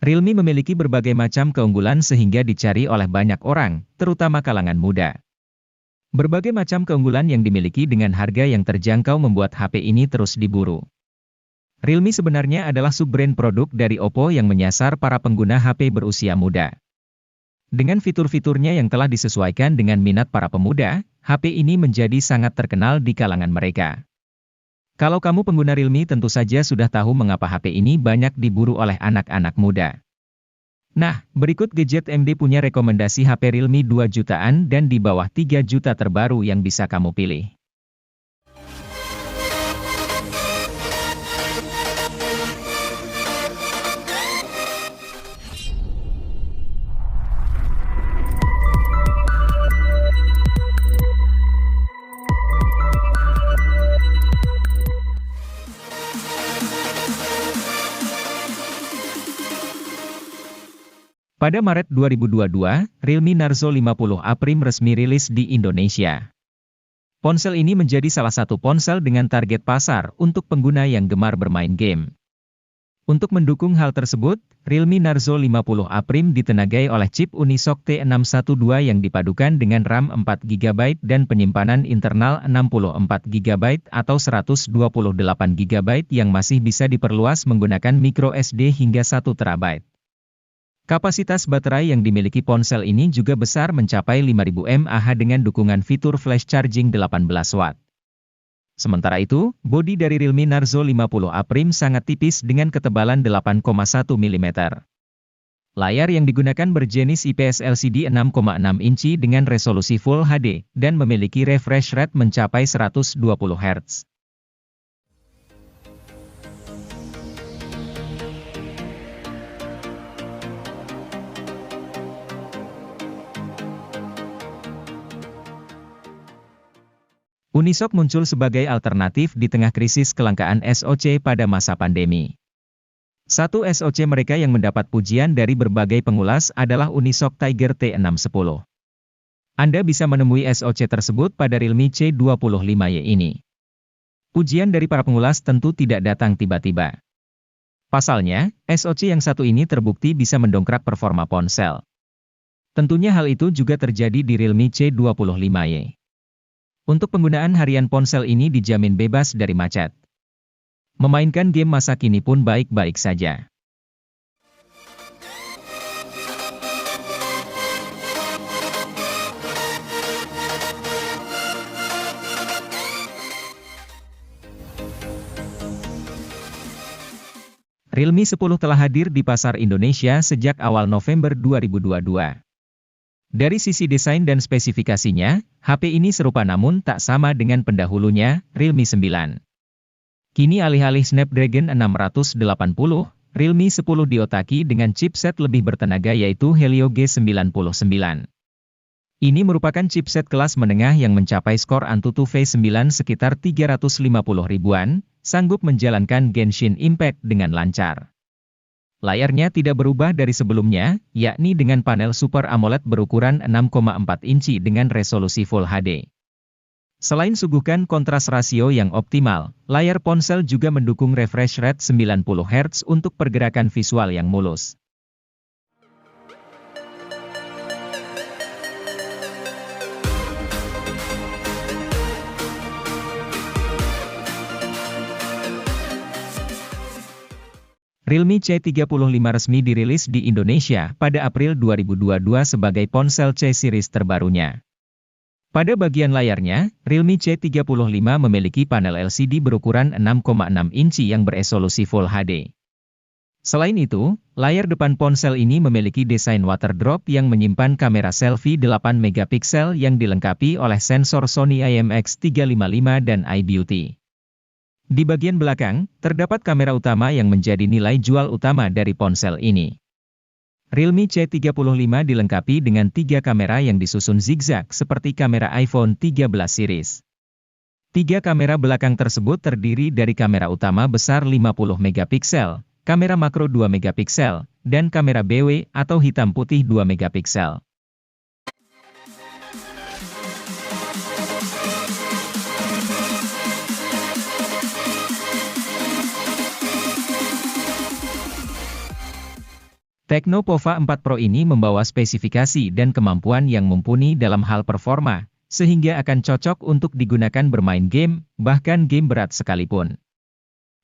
Realme memiliki berbagai macam keunggulan sehingga dicari oleh banyak orang, terutama kalangan muda. Berbagai macam keunggulan yang dimiliki dengan harga yang terjangkau membuat HP ini terus diburu. Realme sebenarnya adalah sub-brand produk dari Oppo yang menyasar para pengguna HP berusia muda. Dengan fitur-fiturnya yang telah disesuaikan dengan minat para pemuda, HP ini menjadi sangat terkenal di kalangan mereka. Kalau kamu pengguna Realme tentu saja sudah tahu mengapa HP ini banyak diburu oleh anak-anak muda. Nah, berikut Gadget MD punya rekomendasi HP Realme 2 jutaan dan di bawah 3 juta terbaru yang bisa kamu pilih. Pada Maret 2022, Realme Narzo 50A Prime resmi rilis di Indonesia. Ponsel ini menjadi salah satu ponsel dengan target pasar untuk pengguna yang gemar bermain game. Untuk mendukung hal tersebut, Realme Narzo 50A Prime ditenagai oleh chip Unisoc T612 yang dipadukan dengan RAM 4GB dan penyimpanan internal 64GB atau 128GB yang masih bisa diperluas menggunakan microSD hingga 1TB. Kapasitas baterai yang dimiliki ponsel ini juga besar mencapai 5000 mAh dengan dukungan fitur flash charging 18 Watt. Sementara itu, bodi dari Realme Narzo 50A Prime sangat tipis dengan ketebalan 8,1 mm. Layar yang digunakan berjenis IPS LCD 6,6 inci dengan resolusi Full HD, dan memiliki refresh rate mencapai 120 Hz. Unisoc muncul sebagai alternatif di tengah krisis kelangkaan SoC pada masa pandemi. Satu SoC mereka yang mendapat pujian dari berbagai pengulas adalah Unisoc Tiger T610. Anda bisa menemui SoC tersebut pada Realme C25Y ini. Pujian dari para pengulas tentu tidak datang tiba-tiba. Pasalnya, SoC yang satu ini terbukti bisa mendongkrak performa ponsel. Tentunya hal itu juga terjadi di Realme C25Y. Untuk penggunaan harian ponsel ini dijamin bebas dari macet. Memainkan game masa kini pun baik-baik saja. Realme 10 telah hadir di pasar Indonesia sejak awal November 2022. Dari sisi desain dan spesifikasinya, HP ini serupa namun tak sama dengan pendahulunya, Realme 9. Kini alih-alih Snapdragon 680, Realme 10 diotaki dengan chipset lebih bertenaga yaitu Helio G99. Ini merupakan chipset kelas menengah yang mencapai skor Antutu V9 sekitar 350 ribuan, sanggup menjalankan Genshin Impact dengan lancar. Layarnya tidak berubah dari sebelumnya, yakni dengan panel Super AMOLED berukuran 6,4 inci dengan resolusi Full HD. Selain suguhkan kontras rasio yang optimal, layar ponsel juga mendukung refresh rate 90 Hz untuk pergerakan visual yang mulus. Realme C35 resmi dirilis di Indonesia pada April 2022 sebagai ponsel C-series terbarunya. Pada bagian layarnya, Realme C35 memiliki panel LCD berukuran 6,6 inci yang beresolusi Full HD. Selain itu, layar depan ponsel ini memiliki desain waterdrop yang menyimpan kamera selfie 8 megapiksel yang dilengkapi oleh sensor Sony IMX355 dan iBeauty. Di bagian belakang, terdapat kamera utama yang menjadi nilai jual utama dari ponsel ini. Realme C35 dilengkapi dengan 3 kamera yang disusun zigzag seperti kamera iPhone 13 series. 3 kamera belakang tersebut terdiri dari kamera utama besar 50 megapiksel, kamera makro 2 megapiksel, dan kamera BW atau hitam putih 2 megapiksel. Tecno Pova 4 Pro ini membawa spesifikasi dan kemampuan yang mumpuni dalam hal performa, sehingga akan cocok untuk digunakan bermain game, bahkan game berat sekalipun.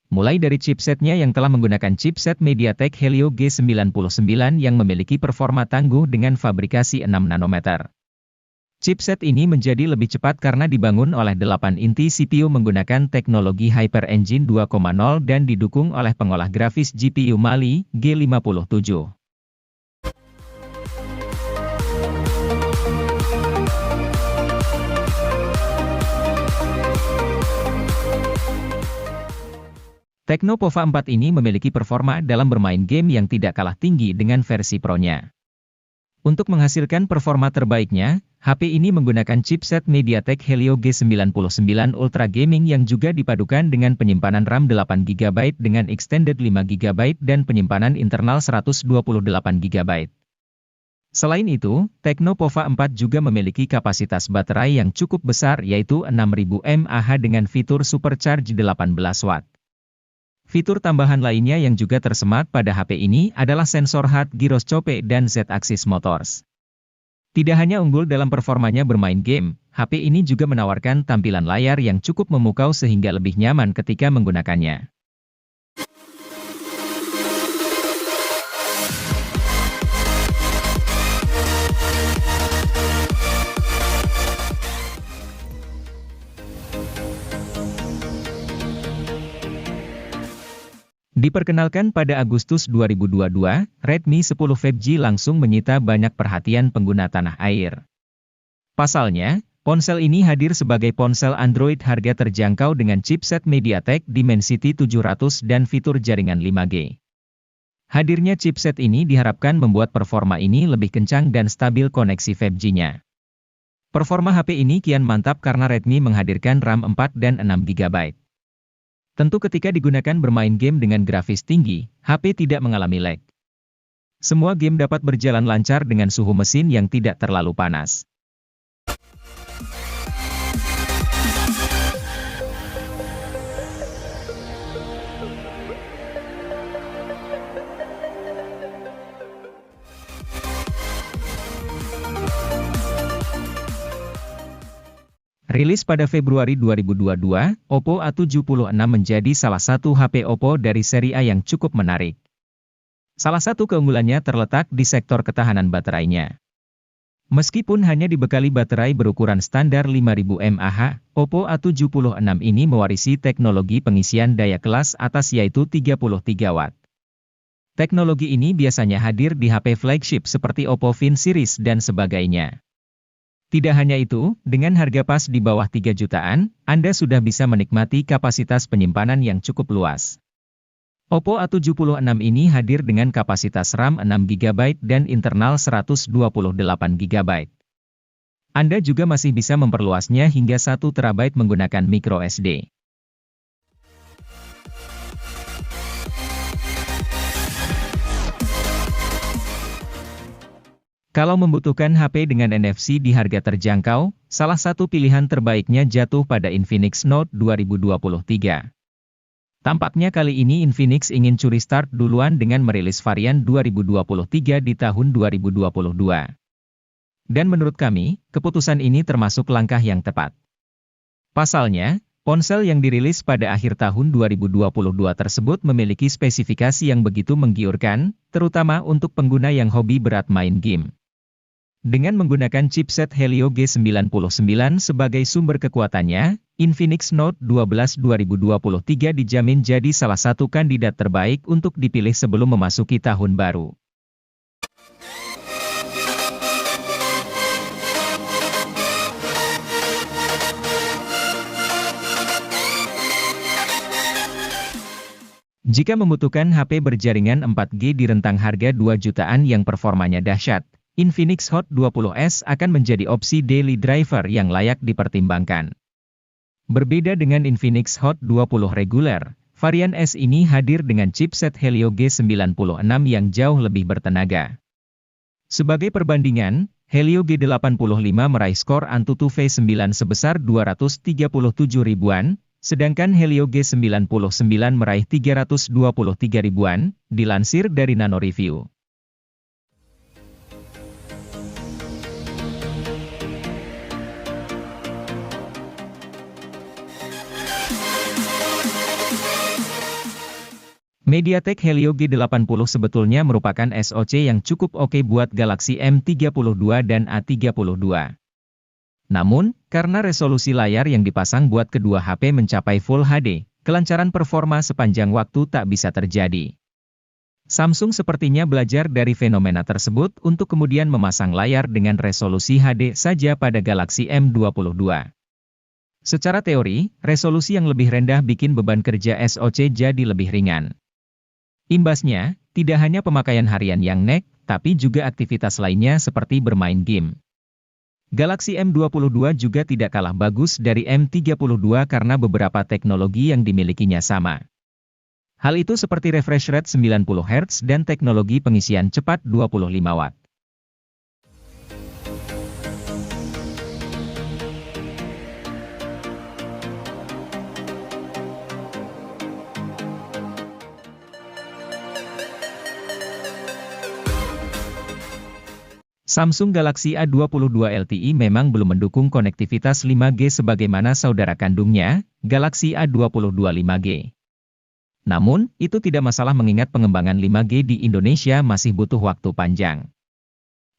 Mulai dari chipsetnya yang telah menggunakan chipset MediaTek Helio G99 yang memiliki performa tangguh dengan fabrikasi 6 nanometer. Chipset ini menjadi lebih cepat karena dibangun oleh 8 inti CPU menggunakan teknologi Hyper Engine 2.0 dan didukung oleh pengolah grafis GPU Mali G57. Tecno Pova 4 ini memiliki performa dalam bermain game yang tidak kalah tinggi dengan versi Pro-nya. Untuk menghasilkan performa terbaiknya, HP ini menggunakan chipset MediaTek Helio G99 Ultra Gaming yang juga dipadukan dengan penyimpanan RAM 8GB dengan extended 5GB dan penyimpanan internal 128GB. Selain itu, Tecno Pova 4 juga memiliki kapasitas baterai yang cukup besar yaitu 6000 mAh dengan fitur Supercharge 18 Watt. Fitur tambahan lainnya yang juga tersemat pada HP ini adalah sensor hard gyroscope dan Z-axis motors. Tidak hanya unggul dalam performanya bermain game, HP ini juga menawarkan tampilan layar yang cukup memukau sehingga lebih nyaman ketika menggunakannya. Diperkenalkan pada Agustus 2022, Redmi 10 5G langsung menyita banyak perhatian pengguna tanah air. Pasalnya, ponsel ini hadir sebagai ponsel Android harga terjangkau dengan chipset MediaTek Dimensity 700 dan fitur jaringan 5G. Hadirnya chipset ini diharapkan membuat performa ini lebih kencang dan stabil koneksi 5G-nya. Performa HP ini kian mantap karena Redmi menghadirkan RAM 4 dan 6GB. Tentu ketika digunakan bermain game dengan grafis tinggi, HP tidak mengalami lag. Semua game dapat berjalan lancar dengan suhu mesin yang tidak terlalu panas. Rilis pada Februari 2022, Oppo A76 menjadi salah satu HP Oppo dari seri A yang cukup menarik. Salah satu keunggulannya terletak di sektor ketahanan baterainya. Meskipun hanya dibekali baterai berukuran standar 5000 mAh, Oppo A76 ini mewarisi teknologi pengisian daya kelas atas yaitu 33 Watt. Teknologi ini biasanya hadir di HP flagship seperti Oppo Find series dan sebagainya. Tidak hanya itu, dengan harga pas di bawah 3 jutaan, Anda sudah bisa menikmati kapasitas penyimpanan yang cukup luas. Oppo A76 ini hadir dengan kapasitas RAM 6GB dan internal 128GB. Anda juga masih bisa memperluasnya hingga 1 TB menggunakan microSD. Kalau membutuhkan HP dengan NFC di harga terjangkau, salah satu pilihan terbaiknya jatuh pada Infinix Note 2023. Tampaknya kali ini Infinix ingin curi start duluan dengan merilis varian 2023 di tahun 2022. Dan menurut kami, keputusan ini termasuk langkah yang tepat. Pasalnya, ponsel yang dirilis pada akhir tahun 2022 tersebut memiliki spesifikasi yang begitu menggiurkan, terutama untuk pengguna yang hobi berat main game. Dengan menggunakan chipset Helio G99 sebagai sumber kekuatannya, Infinix Note 12 2023 dijamin jadi salah satu kandidat terbaik untuk dipilih sebelum memasuki tahun baru. Jika membutuhkan HP berjaringan 4G di rentang harga 2 jutaan yang performanya dahsyat, Infinix Hot 20S akan menjadi opsi daily driver yang layak dipertimbangkan. Berbeda dengan Infinix Hot 20 reguler, varian S ini hadir dengan chipset Helio G96 yang jauh lebih bertenaga. Sebagai perbandingan, Helio G85 meraih skor Antutu V9 sebesar 237 ribuan, sedangkan Helio G99 meraih 323 ribuan, dilansir dari Nano Review. MediaTek Helio G80 sebetulnya merupakan SoC yang cukup oke buat Galaxy M32 dan A32. Namun, karena resolusi layar yang dipasang buat kedua HP mencapai Full HD, kelancaran performa sepanjang waktu tak bisa terjadi. Samsung sepertinya belajar dari fenomena tersebut untuk kemudian memasang layar dengan resolusi HD saja pada Galaxy M22. Secara teori, resolusi yang lebih rendah bikin beban kerja SoC jadi lebih ringan. Imbasnya, tidak hanya pemakaian harian yang nek, tapi juga aktivitas lainnya seperti bermain game. Galaxy M22 juga tidak kalah bagus dari M32 karena beberapa teknologi yang dimilikinya sama. Hal itu seperti refresh rate 90 Hz dan teknologi pengisian cepat 25 Watt. Samsung Galaxy A22 LTE memang belum mendukung konektivitas 5G sebagaimana saudara kandungnya, Galaxy A22 5G. Namun, itu tidak masalah mengingat pengembangan 5G di Indonesia masih butuh waktu panjang.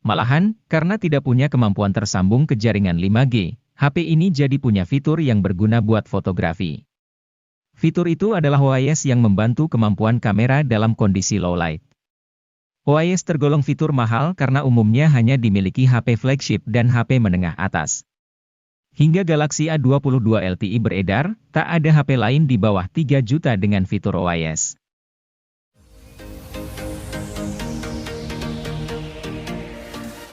Malahan, karena tidak punya kemampuan tersambung ke jaringan 5G, HP ini jadi punya fitur yang berguna buat fotografi. Fitur itu adalah OIS yang membantu kemampuan kamera dalam kondisi low light. OIS tergolong fitur mahal karena umumnya hanya dimiliki HP flagship dan HP menengah atas. Hingga Galaxy A22 LTE beredar, tak ada HP lain di bawah 3 juta dengan fitur OIS.